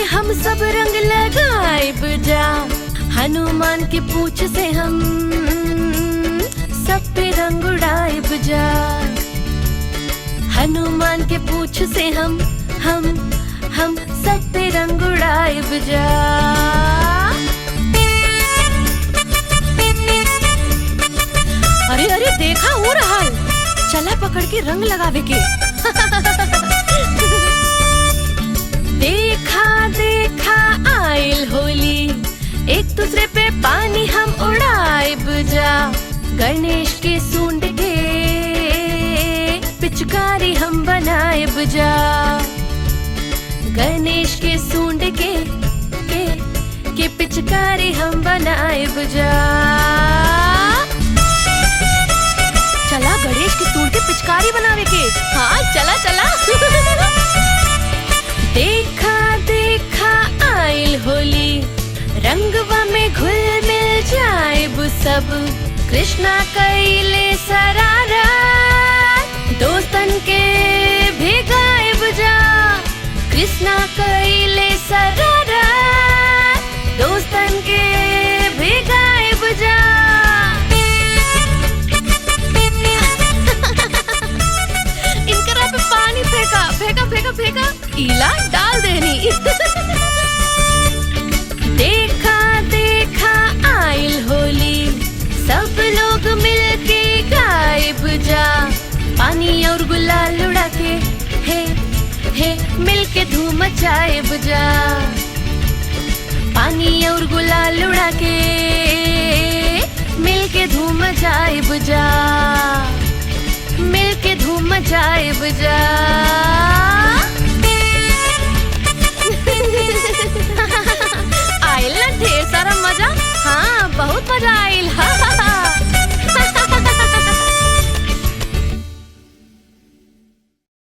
हम सब रंग लगाइब जा, हनुमान के पूछ से हम सब पे रंग उड़ाइब जा। हनुमान के पूछ से हम सब पे रंग उड़ाइब जा। अरे अरे देखा हो रहा, चला पकड़ के रंग लगावे के। देखा देखा आइल होली, एक दूसरे पे पानी हम उड़ाइब जा। गणेश के सूंड के पिचकारी हम बनाइब जा। गणेश के सूंड के पिचकारी हम बनाइब जा। चला गणेश के सूंड के पिचकारी बनावे के। हाँ चला चला। देखा देखा आइल होली, रंगवा में घुल मिल जाइब सब। कृष्णा कइले शरारत, दोस्तन के भिगाइब जा। कृष्णा कइले शरारत, दोस्तन के भिगाइब जा। इनकरा पे पानी फेंका फेंका फेंका फेंका, इला डाल देनी। देखा देखा आइल होली, सब लोग मिलके गाइब जा। पानी और गुलाल उड़ा के हे मिलके धूम मचाइब जा। पानी और गुलाल उड़ा के मिलके धूम मचाइब जा। मिलके धूम मचाइब जा। आइल ना ढेर सारा मजा। हाँ बहुत मजा आइल।